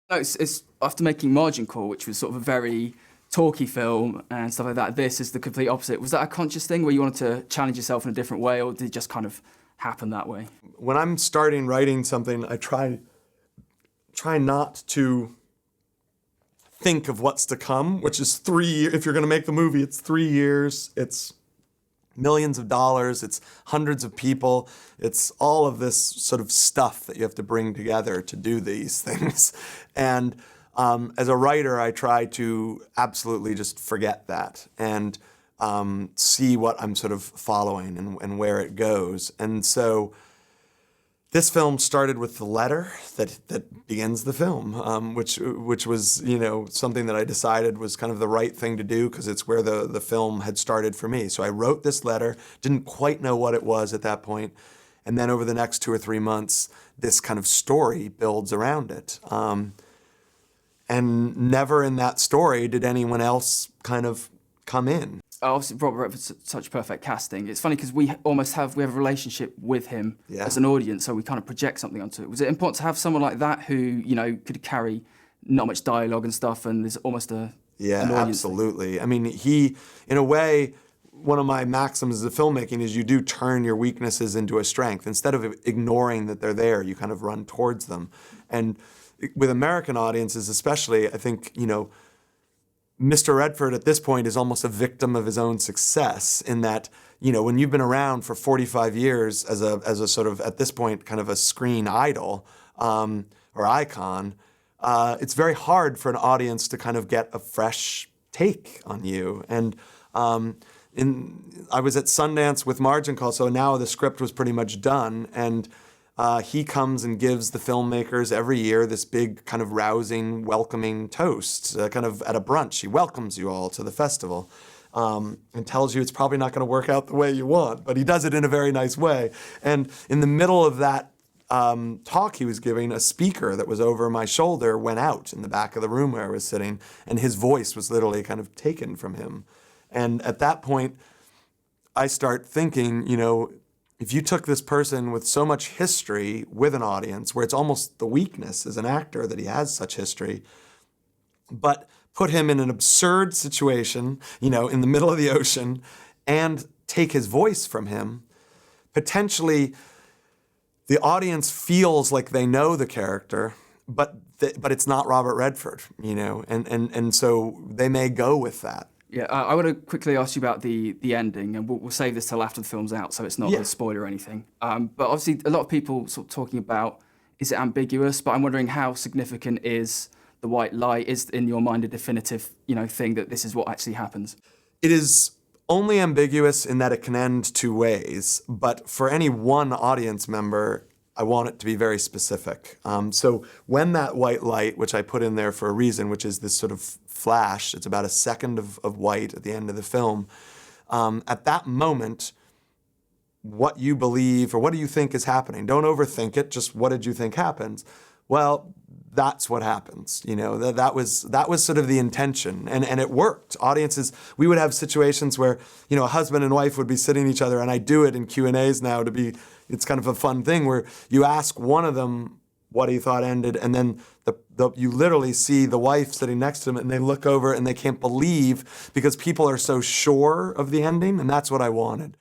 No, it's after making Margin Call, which was sort of a very talky film and stuff like that. This is the complete opposite. Was that a conscious thing where you wanted to challenge yourself in a different way, or did it just kind of happen that way? When I'm starting writing something, I try not to think of what's to come, which is 3 years. If you're going to make the movie, it's 3 years. It's millions of dollars. It's hundreds of people. It's all of this sort of stuff that you have to bring together to do these things. And as a writer, I try to absolutely just forget that and see what I'm sort of following and where it goes. And so this film started with the letter that begins the film, which was, something that I decided was kind of the right thing to do because it's where the film had started for me. So I wrote this letter, didn't quite know what it was at that point, and then over the next 2 or 3 months, this kind of story builds around it. And never in that story did anyone else kind of come in. Obviously, Robert Redford's such perfect casting. It's funny because we have a relationship with him as an audience, so we kind of project something onto it. Was it important to have someone like that who, could carry not much dialogue and stuff, and there's almost an audience absolutely. Thing? I mean, he, in a way, one of my maxims of filmmaking is you do turn your weaknesses into a strength. Instead of ignoring that they're there, you kind of run towards them. And with American audiences especially, I think, Mr. Redford at this point is almost a victim of his own success in that, when you've been around for 45 years as a sort of, at this point, kind of a screen idol or icon, it's very hard for an audience to kind of get a fresh take on you. And I was at Sundance with Margin Call, so now the script was pretty much done. And he comes and gives the filmmakers every year this big kind of rousing, welcoming toast, kind of at a brunch. He welcomes you all to the festival and tells you it's probably not going to work out the way you want, but he does it in a very nice way. And in the middle of that talk he was giving, a speaker that was over my shoulder went out in the back of the room where I was sitting, and his voice was literally kind of taken from him. And at that point, I start thinking, if you took this person with so much history with an audience, where it's almost the weakness as an actor that he has such history, but put him in an absurd situation, in the middle of the ocean, and take his voice from him, potentially the audience feels like they know the character, but it's not Robert Redford, and so they may go with that. Yeah, I want to quickly ask you about the ending, and we'll save this till after the film's out, so it's not a spoiler or anything. But obviously, a lot of people sort of talking about, is it ambiguous? But I'm wondering how significant is the white light? Is in your mind a definitive, thing that this is what actually happens? It is only ambiguous in that it can end 2 ways, but for any one audience member, I want it to be very specific. So when that white light, which I put in there for a reason, which is this sort of flash, it's about a second of white at the end of the film, at that moment, what you believe or what do you think is happening? Don't overthink it, just what did you think happens? Well, that's what happens. That was sort of the intention, and it worked. Audiences, we would have situations where, a husband and wife would be sitting each other, and I do it in Q&As now it's kind of a fun thing where you ask one of them what he thought ended, and then you literally see the wife sitting next to him, and they look over and they can't believe because people are so sure of the ending, and that's what I wanted.